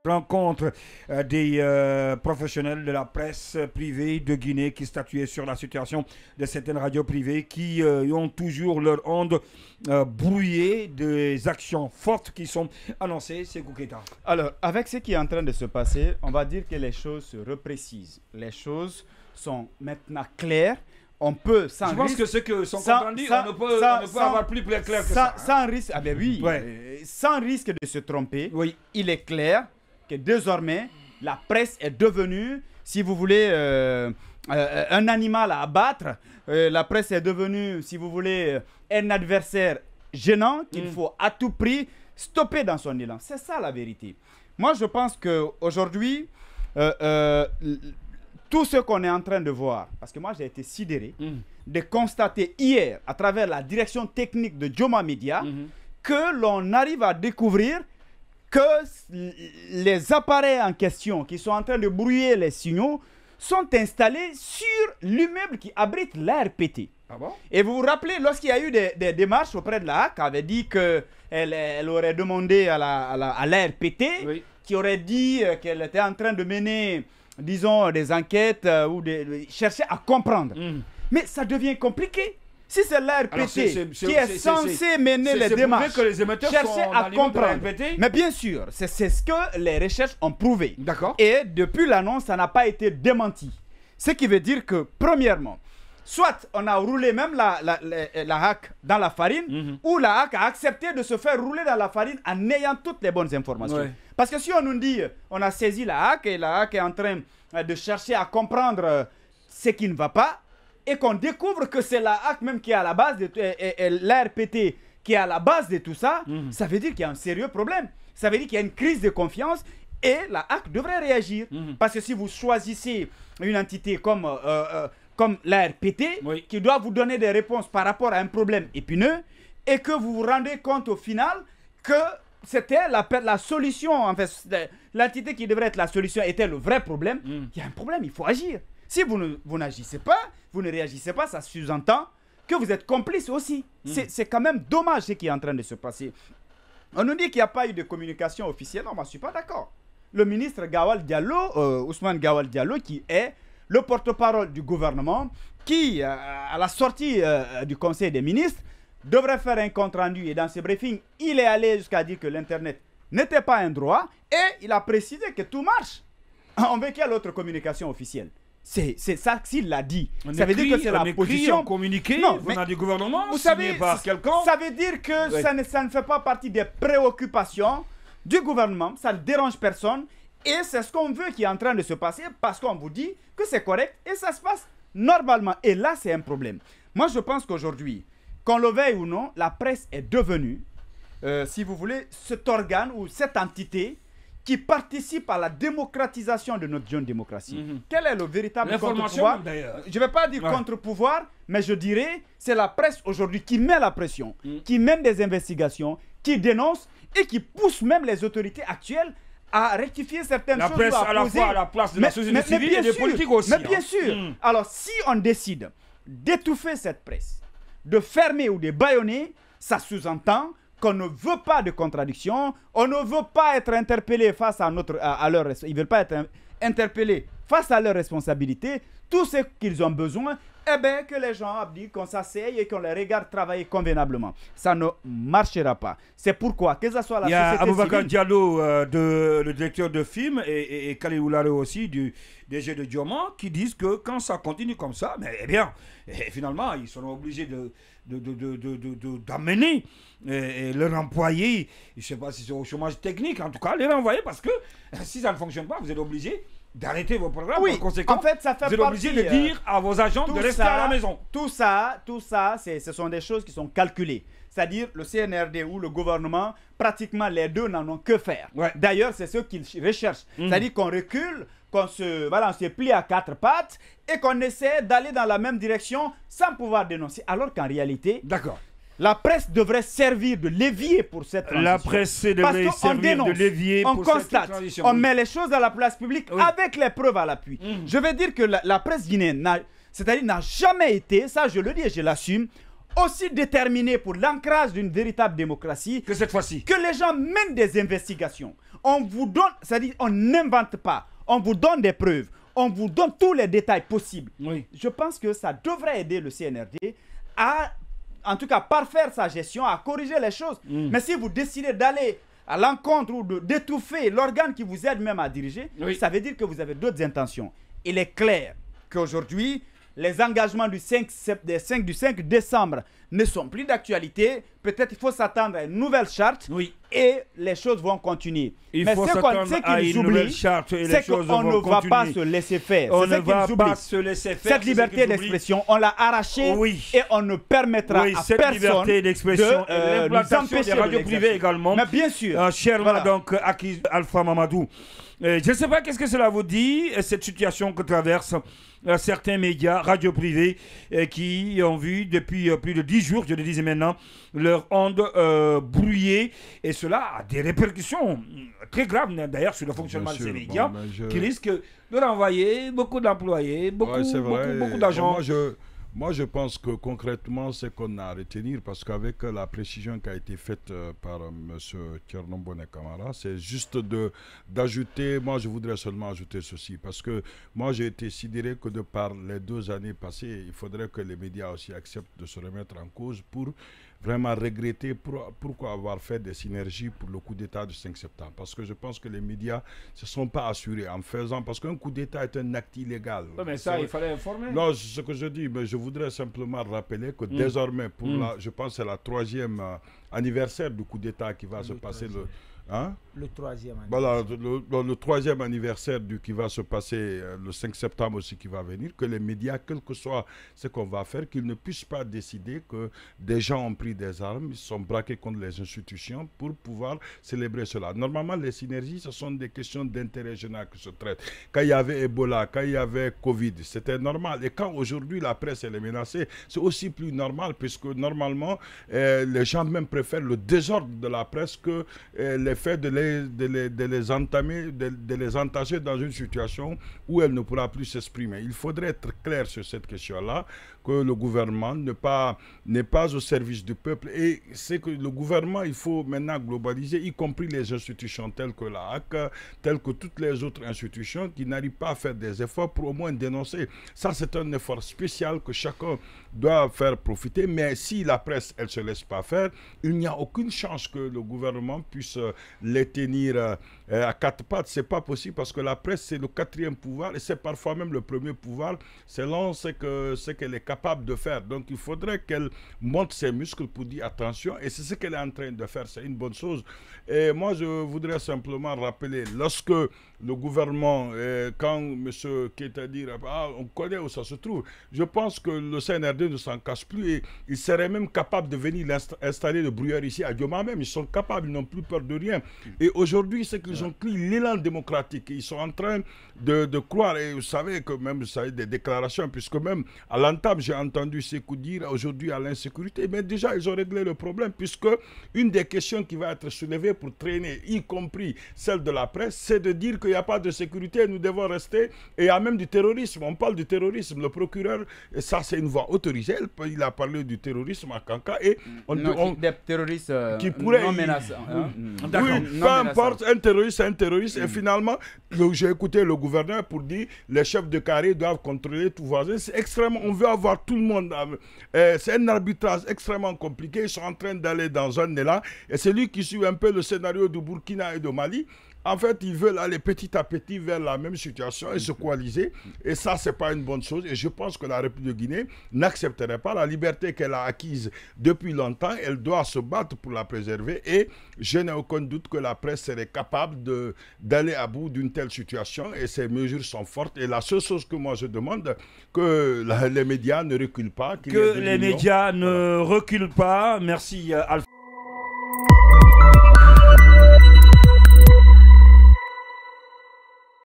Rencontre des professionnels de la presse privée de Guinée qui statuaient sur la situation de certaines radios privées qui ont toujours leur onde brouillée des actions fortes qui sont annoncées. C'est Kouketa. Alors, avec ce qui est en train de se passer, on va dire que les choses se reprécisent. Les choses sont maintenant claires. On peut, sans Je pense risque, que ceux qui sont entendus, on ne peut avoir plus clair que ça. Sans risque, ah ben oui, Ouais. Sans risque de se tromper, Oui. il est clair que désormais, la presse est devenue, si vous voulez, un animal à abattre. La presse est devenue, si vous voulez, un adversaire gênant qu'il faut à tout prix stopper dans son élan. C'est ça la vérité. Moi, je pense qu'aujourd'hui, tout ce qu'on est en train de voir, parce que moi j'ai été sidéré de constater hier, à travers la direction technique de Joma Media, que l'on arrive à découvrir que les appareils en question qui sont en train de brouiller les signaux sont installés sur l'immeuble qui abrite l'ARPT. Ah bon? Et vous vous rappelez, lorsqu'il y a eu des démarches auprès de la HAC, avait dit qu'elle aurait demandé à l'ARPT, Oui. qui aurait dit qu'elle était en train de mener, disons, des enquêtes ou de chercher à comprendre. Mais ça devient compliqué. Si c'est l'ARPT qui est censé mener les démarches, que les émetteurs chercher sont à dans l'union de comprendre. l'ARPT? Mais bien sûr, c'est ce que les recherches ont prouvé. D'accord. Et depuis l'annonce, ça n'a pas été démenti. Ce qui veut dire que, premièrement, soit on a roulé même la HAC dans la farine, ou la HAC a accepté de se faire rouler dans la farine en ayant toutes les bonnes informations. Ouais. Parce que si on nous dit, on a saisi la HAC et la HAC est en train de chercher à comprendre ce qui ne va pas, et qu'on découvre que c'est la HAC même qui est à la base de et l'ARPT qui est à la base de tout ça, ça veut dire qu'il y a un sérieux problème. Ça veut dire qu'il y a une crise de confiance et la HAC devrait réagir. Parce que si vous choisissez une entité comme l'ARPT, Oui. qui doit vous donner des réponses par rapport à un problème épineux, et que vous vous rendez compte au final que c'était la solution, en fait, l'entité qui devrait être la solution était le vrai problème, il y a un problème, il faut agir. Si vous n'agissez pas, vous ne réagissez pas, ça sous-entend que vous êtes complice aussi. C'est quand même dommage ce qui est en train de se passer. On nous dit qu'il n'y a pas eu de communication officielle. Non, moi je ne suis pas d'accord. Le ministre Gawal Diallo, Ousmane Gawal Diallo, qui est le porte-parole du gouvernement, qui, à la sortie du Conseil des ministres, devrait faire un compte-rendu. Et dans ce briefing, il est allé jusqu'à dire que l'Internet n'était pas un droit et il a précisé que tout marche. On veut quelle autre communication officielle? C'est ça qu'il l'a dit. Ça veut dire que c'est la position. On communiqué venant du gouvernement, vous signé savez, par quelqu'un. ça veut dire que Ouais. ça ne fait pas partie des préoccupations du gouvernement. Ça ne dérange personne. Et c'est ce qu'on veut qui est en train de se passer parce qu'on vous dit que c'est correct et ça se passe normalement. Et là, c'est un problème. Moi, je pense qu'aujourd'hui, qu'on le veuille ou non, la presse est devenue, si vous voulez, cet organe ou cette entité qui participe à la démocratisation de notre jeune démocratie. Quel est le véritable contre-pouvoir? D'ailleurs. Je ne vais pas dire contre-pouvoir, mais je dirais c'est la presse aujourd'hui qui met la pression, qui mène des investigations, qui dénonce et qui pousse même les autorités actuelles à rectifier certaines La choses. presse ou à la poser. fois à la place de la société civile bien et des sûr, politiques aussi. Mais bien hein. sûr. Alors si on décide d'étouffer cette presse, de fermer ou de bâillonner, ça sous-entend qu'on ne veut pas de contradiction, on ne veut pas être interpellé face à leur ils ne veulent pas être interpellés face à leurs responsabilités. Tout ce qu'ils ont besoin, eh bien que les gens abdiquent, qu'on s'asseye et qu'on les regarde travailler convenablement. Ça ne marchera pas. C'est pourquoi, que ce soit la Il y a société Aboubakar civile, Diallo, le directeur de film, et Khalil Oulare aussi, du DG de Dioma, qui disent que quand ça continue comme ça, mais eh bien, finalement, ils seront obligés d'amener leur employé, je ne sais pas si c'est au chômage technique, en tout cas, les renvoyer parce que si ça ne fonctionne pas, vous êtes obligés d'arrêter vos programmes. Oui, par conséquent, en fait, ça fait vous êtes obligé de partie, dire à vos agents de tout rester ça, à la maison. Tout ça, ce sont des choses qui sont calculées. C'est-à-dire le CNRD ou le gouvernement, pratiquement les deux n'en ont que faire. Ouais. D'ailleurs, c'est ce qu'ils recherchent. C'est-à-dire qu'on recule, on se plie à quatre pattes et qu'on essaie d'aller dans la même direction sans pouvoir dénoncer. Alors qu'en réalité, D'accord. la presse devrait servir de levier pour cette transition. La presse devrait Parce qu'on servir dénonce, de levier on pour cette constate, transition. on Oui. met les choses à la place publique avec les preuves à l'appui. Je veux dire que la presse guinéenne n'a jamais été, ça je le dis et je l'assume, aussi déterminée pour l'ancrage d'une véritable démocratie Que cette fois-ci. que les gens mènent des investigations. On vous donne, c'est-à-dire on n'invente pas, on vous donne des preuves, on vous donne tous les détails possibles. Oui. Je pense que ça devrait aider le CNRD à, en tout cas, parfaire sa gestion, à corriger les choses. Mais si vous décidez d'aller à l'encontre ou d'étouffer l'organe qui vous aide même à diriger, ça veut dire que vous avez d'autres intentions. Il est clair qu'aujourd'hui, les engagements du 5 décembre ne sont plus d'actualité. Peut-être qu'il faut s'attendre à une nouvelle charte et les choses vont continuer. Mais ce qu'ils oublient, c'est qu'on ne va pas se laisser faire. On ne va pas se laisser faire. Cette liberté d'expression, on l'a arrachée et on ne permettra à cette personne liberté d'expression de nous empêcher des radios privées également. Mais bien sûr. Chèrement donc, Akiz Alpha Mamadou. Je ne sais pas qu'est-ce que cela vous dit, cette situation que traversent certains médias, radios privées, qui ont vu depuis plus de 10 jours, je le disais maintenant, leur onde brouillée. Et cela a des répercussions très graves d'ailleurs sur le fonctionnement de ces médias, qui risquent de renvoyer beaucoup d'employés, beaucoup d'agents. Moi, je pense que concrètement, c'est qu'on a à retenir, parce qu'avec la précision qui a été faite par M. Thierno Bonnet Camara, c'est juste d'ajouter, moi je voudrais seulement ajouter ceci, parce que moi j'ai été sidéré que de par les 2 années passées, il faudrait que les médias aussi acceptent de se remettre en cause pour vraiment regretter pourquoi avoir fait des synergies pour le coup d'État du 5 septembre. Parce que je pense que les médias ne se sont pas assurés en faisant, parce qu'un coup d'État est un acte illégal. Oui, mais ça, il fallait informer. Non, c'est ce que je dis, mais je voudrais simplement rappeler que désormais, pour je pense que c'est la 3e anniversaire du coup d'État qui va se passer le 3e anniversaire. Voilà, le 3e anniversaire qui va se passer le 5 septembre aussi qui va venir, que les médias, quel que soit ce qu'on va faire, qu'ils ne puissent pas décider que des gens ont pris des armes, ils sont braqués contre les institutions pour pouvoir célébrer cela. Normalement, les synergies, ce sont des questions d'intérêt général qui se traitent. Quand il y avait Ebola, quand il y avait Covid, c'était normal. Et quand aujourd'hui la presse elle est menacée, c'est aussi plus normal, puisque normalement, les gens même préfèrent le désordre de la presse que les faits de les entamer, de les entacher dans une situation où elle ne pourra plus s'exprimer. Il faudrait être clair sur cette question-là, que le gouvernement n'est pas au service du peuple. Et c'est que le gouvernement, il faut maintenant globaliser, y compris les institutions telles que la HAC, telles que toutes les autres institutions qui n'arrivent pas à faire des efforts pour au moins dénoncer. Ça, c'est un effort spécial que chacun doit faire profiter. Mais si la presse, elle ne se laisse pas faire, il n'y a aucune chance que le gouvernement puisse les tenir à 4 pattes. Ce n'est pas possible, parce que la presse, c'est le 4e pouvoir et c'est parfois même le premier pouvoir selon ce qu'elle est capable de faire. Donc il faudrait qu'elle monte ses muscles pour dire attention, et c'est ce qu'elle est en train de faire. C'est une bonne chose. Et moi, je voudrais simplement rappeler, lorsque le gouvernement, quand M. Keita dit on connaît où ça se trouve, je pense que le CNRD ne s'en cache plus, et il serait même capable de venir installer le brouillard ici à Dioma même. Ils sont capables, ils n'ont plus peur de rien. Et aujourd'hui, c'est qu'ils ont pris l'élan démocratique. Ils sont en train de croire, et vous savez que même, vous savez, des déclarations, puisque même à l'entame, j'ai entendu Sékou dire aujourd'hui à l'insécurité, mais déjà, ils ont réglé le problème, puisque une des questions qui va être soulevée pour traîner, y compris celle de la presse, c'est de dire qu'il n'y a pas de sécurité, nous devons rester, et il y a même du terrorisme. On parle du terrorisme. Le procureur, et ça c'est une voie autorisée, il a parlé du terrorisme à Kanka, et des terroristes qui pourraient non menaçants. Oui, peu importe, un terroriste, c'est un terroriste. Et finalement, j'ai écouté le gouverneur pour dire les chefs de carré doivent contrôler tout voisin. C'est extrêmement, on veut avoir tout le monde. C'est un arbitrage extrêmement compliqué. Ils sont en train d'aller dans un élan. Et c'est lui qui suit un peu le scénario du Burkina et de Mali. En fait, ils veulent aller petit à petit vers la même situation et se coaliser. Et ça, ce n'est pas une bonne chose. Et je pense que la République de Guinée n'accepterait pas la liberté qu'elle a acquise depuis longtemps. Elle doit se battre pour la préserver. Et je n'ai aucun doute que la presse serait capable d'aller à bout d'une telle situation. Et ces mesures sont fortes. Et la seule chose que moi je demande, que les médias ne reculent pas. Que les médias ne reculent pas. Merci, Alpha.